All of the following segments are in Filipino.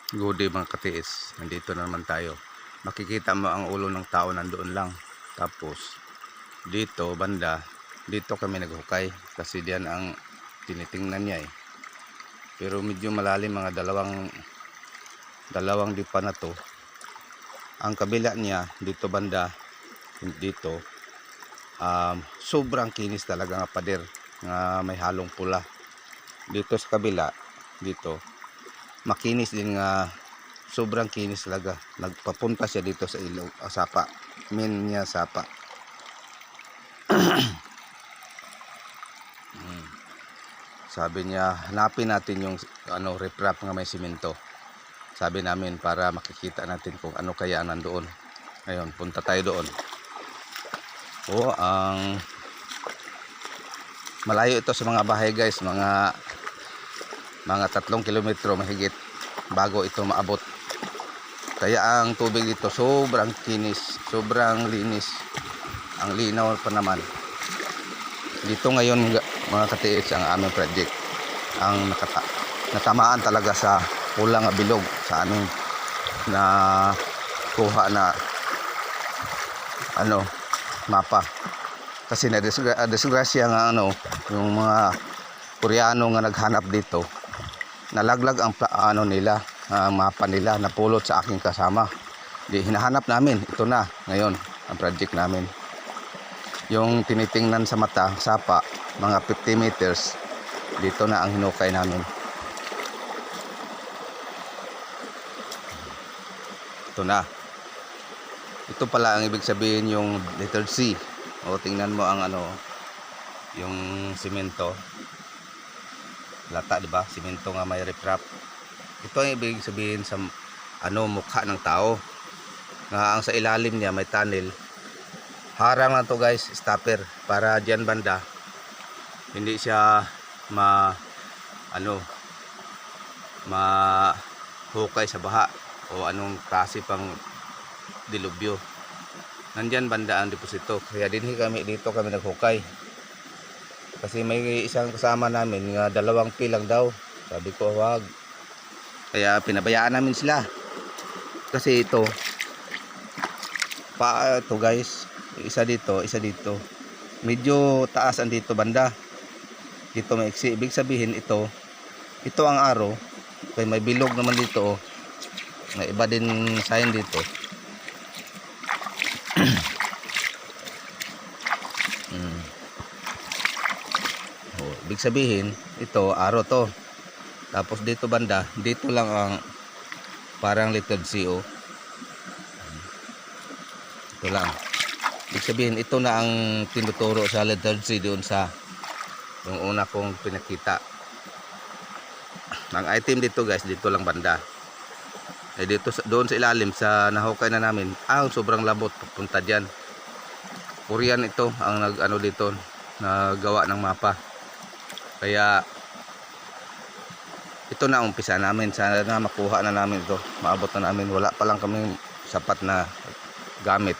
Good day mga katiis, nandito na naman tayo. Makikita mo ang ulo ng tao nandoon lang. Tapos dito banda, dito kami naghukay kasi diyan ang tinitingnan niya eh. Pero medyo malalim, mga dalawang dipa na to. Ang kabila niya dito banda, dito sobrang kinis talaga nga pader nga may halong pula. Dito sa kabila, dito makinis din nga, sobrang kinis talaga. Nagpapunta siya dito sa ilog, sapa, main niya sapa. Sabi niya hanapin natin yung riprap nga may simento, sabi namin, para makikita natin kung ano kaya nandoon. Ngayon punta tayo doon. Ang malayo ito sa mga bahay guys, mga 3 kilometro mahigit bago ito maabot. Kaya ang tubig dito sobrang kinis, sobrang linis, ang linaw pa naman. Dito ngayon mga katiis ang aming project, ang natamaan talaga sa kulang bilog sa aming na kuha na mapa. Kasi na disgrasya nga yung mga Koreano nga naghanap dito, nalaglag ang nila, mapa nila, napulot sa aking kasama. Di hinahanap namin, ito na ngayon ang project namin. Yung tinitingnan sa mata, sapa, mga 50 meters, dito na ang hinukay namin. Ito na. Ito pala ang ibig sabihin yung letter C. O tingnan mo ang yung simento. Lata, di ba? Simento nga may riprap. Ito ang ibig sabihin sa mukha ng tao. Nga ang sa ilalim niya may tunnel. Harang lang to guys, stopper, para diyan banda hindi siya hukay sa baha o anong klase pang dilubyo. Nandyan banda ang deposito. Kaya din kami dito naghukay. Kasi may isang kasama namin nga 2 pilang daw. Sabi ko wag. Kaya pinabayaan namin sila. Kasi ito guys, isa dito, isa dito. Medyo taas ang dito banda. Dito maiksi. Ibig sabihin ito ang aro. Kaya may bilog naman dito. May iba din sign dito. Ibig sabihin ito aro to. Tapos dito banda, dito lang ang parang little CO. Ito lang. Ibig sabihin ito na ang tinuturo sa letter C doon sa yung una kong pinakita. Ang item dito guys, dito lang banda. Dito doon sa ilalim sa nahukay na namin, sobrang labot papunta diyan. Korean ito ang dito nagawa ng mapa. Kaya ito na umpisa namin. Sana na makuha na namin ito, maabot na namin. Wala pa lang kami sapat na gamit.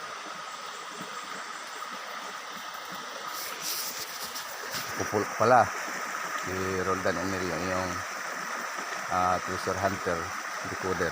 Kupul pala si Roldan Emery yung treasure hunter decoder.